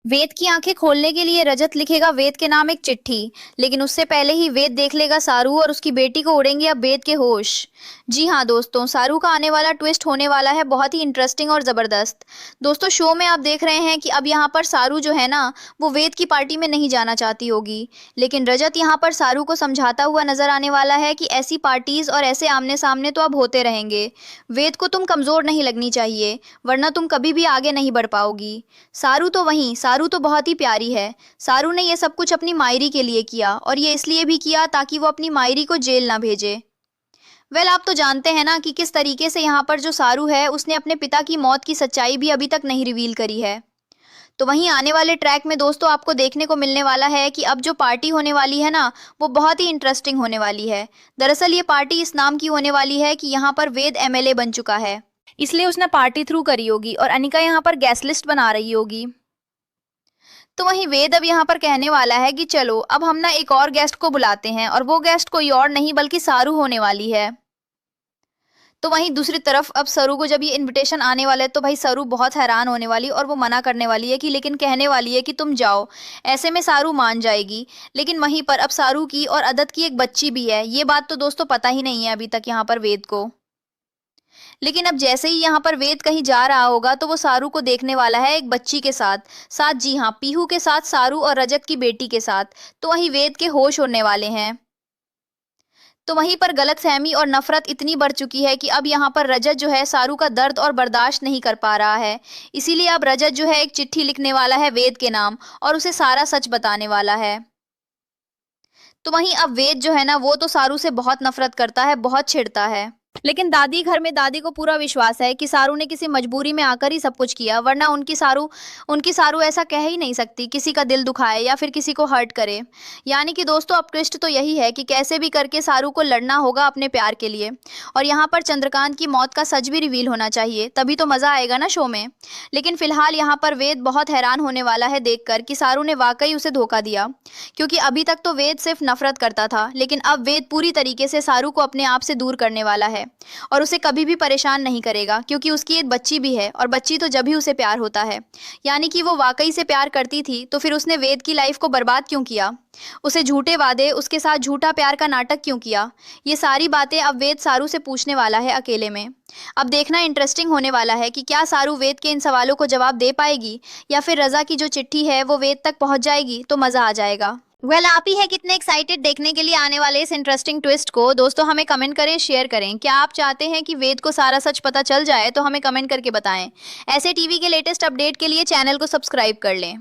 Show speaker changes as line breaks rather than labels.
वेद की आंखें खोलने के लिए रजत लिखेगा वेद के नाम एक चिट्ठी, लेकिन उससे पहले ही वेद देख लेगा सारू और उसकी बेटी को उड़ेंगे अब वेद के होश। जी हाँ दोस्तों, सारू का आने वाला ट्विस्ट होने वाला है बहुत ही इंटरेस्टिंग और जबरदस्त। दोस्तों, शो में आप देख रहे हैं कि अब यहाँ पर सारू जो है ना, वो वेद की पार्टी में नहीं जाना चाहती होगी, लेकिन रजत यहाँ पर सारू को समझाता हुआ नजर आने वाला है कि ऐसी पार्टीज और ऐसे आमने सामने तो अब होते रहेंगे। वेद को तुम कमजोर नहीं लगनी चाहिए, वरना तुम कभी भी आगे नहीं बढ़ पाओगी। सारू तो बहुत ही प्यारी है। सारू ने ये सब कुछ अपनी मायरी के लिए किया, और ये इसलिए भी किया ताकि वो अपनी मायरी को जेल ना भेजे। आप तो जानते हैं ना कि किस तरीके से यहाँ पर जो सारू है उसने अपने पिता की मौत की सच्चाई भी अभी तक नहीं रिवील करी है। तो वहीं आने वाले ट्रैक में दोस्तों आपको देखने को मिलने वाला है कि अब जो पार्टी होने वाली है ना, वो बहुत ही इंटरेस्टिंग होने वाली है। दरअसल ये पार्टी इस नाम की होने वाली है कि यहाँ पर वेद एमएलए बन चुका है, इसलिए उसने पार्टी थ्रू करी होगी और अनिका यहाँ पर गेस्ट लिस्ट बना रही होगी। तो वहीं वेद अब यहाँ पर कहने वाला है कि चलो अब हम ना एक और गेस्ट को बुलाते हैं, और वो गेस्ट कोई और नहीं बल्कि सारू होने वाली है। तो वहीं दूसरी तरफ अब सरू को जब ये इनविटेशन आने वाला है तो भाई सरू बहुत हैरान होने वाली और वो मना करने वाली है कि लेकिन कहने वाली है कि तुम जाओ। ऐसे में सारू मान जाएगी, लेकिन वहीं पर अब सारू की और अदत की एक बच्ची भी है, ये बात तो दोस्तों पता ही नहीं है अभी तक यहाँ पर वेद को। लेकिन अब जैसे ही यहाँ पर वेद कहीं जा रहा होगा तो वो सारू को देखने वाला है एक बच्ची के साथ साथ जी हाँ, पीहू के साथ, सारू और रजत की बेटी के साथ। तो वहीं वेद के होश उड़ने वाले हैं। तो वहीं पर गलतफहमी और नफरत इतनी बढ़ चुकी है कि अब यहाँ पर रजत जो है सारू का दर्द और बर्दाश्त नहीं कर पा रहा है। इसीलिए अब रजत जो है एक चिट्ठी लिखने वाला है वेद के नाम और उसे सारा सच बताने वाला है। तो वहीं अब वेद जो है ना, वो तो सारू से बहुत नफरत करता है, बहुत चिढ़ता है। लेकिन दादी घर में दादी को पूरा विश्वास है कि सारू ने किसी मजबूरी में आकर ही सब कुछ किया, वरना उनकी सारू ऐसा कह ही नहीं सकती, किसी का दिल दुखाए या फिर किसी को हर्ट करे। यानी कि दोस्तों अब ट्विस्ट तो यही है कि कैसे भी करके सारू को लड़ना होगा अपने प्यार के लिए, और यहाँ पर चंद्रकांत की मौत का सच भी रिवील होना चाहिए, तभी तो मजा आएगा ना शो में। लेकिन फिलहाल यहाँ पर वेद बहुत हैरान होने वाला है देखकर कि सारू ने वाकई उसे धोखा दिया, क्योंकि अभी तक तो वेद सिर्फ नफरत करता था, लेकिन अब वेद पूरी तरीके से सारू को अपने आप से दूर करने वाला है और उसे कभी भी परेशान नहीं करेगा, क्योंकि उसकी एक बच्ची भी है और बच्ची तो जब ही उसे प्यार होता है। यानी कि वो वाकई से प्यार करती थी, तो फिर उसने वेद की लाइफ को बर्बाद क्यों किया, उसे झूठे वादे, उसके साथ झूठा प्यार का नाटक क्यों किया। ये सारी बातें अब वेद सारू से पूछने वाला है अकेले में। अब देखना इंटरेस्टिंग होने वाला है कि क्या सारू वेद के इन सवालों को जवाब दे पाएगी, या फिर रजा की जो चिट्ठी है वो वेद तक पहुंच जाएगी, तो मजा आ जाएगा। आप ही है कितने एक्साइटेड देखने के लिए आने वाले इस इंटरेस्टिंग ट्विस्ट को। दोस्तों हमें कमेंट करें, शेयर करें। क्या आप चाहते हैं कि वेद को सारा सच पता चल जाए? तो हमें कमेंट करके बताएं। ऐसे टीवी के लेटेस्ट अपडेट के लिए चैनल को सब्सक्राइब कर लें।